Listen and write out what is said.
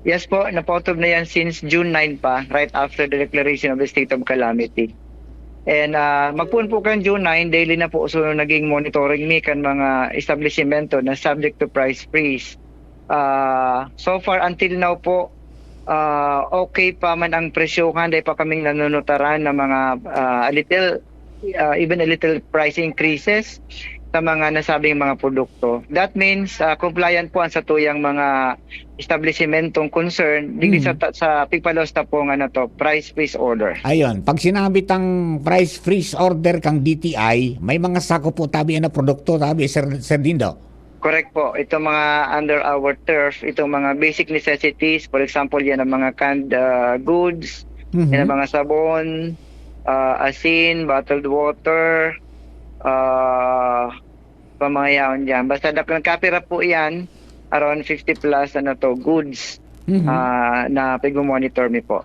Yes po, napautob na yan since June 9 pa, right after the declaration of the state of calamity. And magpuan po kan June 9, daily na po so naging monitoring mi kan mga establishmento na subject to price freeze. So far until now po, okay pa man ang presyohan, dahil pa kaming nanunutaran ng mga even a little price increases sa mga nasabing mga produkto. That means compliant po ang sa tuyang mga establishmentong concern digdi sa pigpalos ta po nga na to price freeze order. Ayon, pag sinabi tang price freeze order kang DTI, may mga sako po tabi na produkto tabi Sir Dindo. Correct po. Ito mga under our turf, itong mga basic necessities, for example, yan ang mga canned goods, yan ang mga sabon, asin, bottled water, pamangyaon dyan. Basta nagkapira po yan, around 50 plus goods na pag-monitor mi po.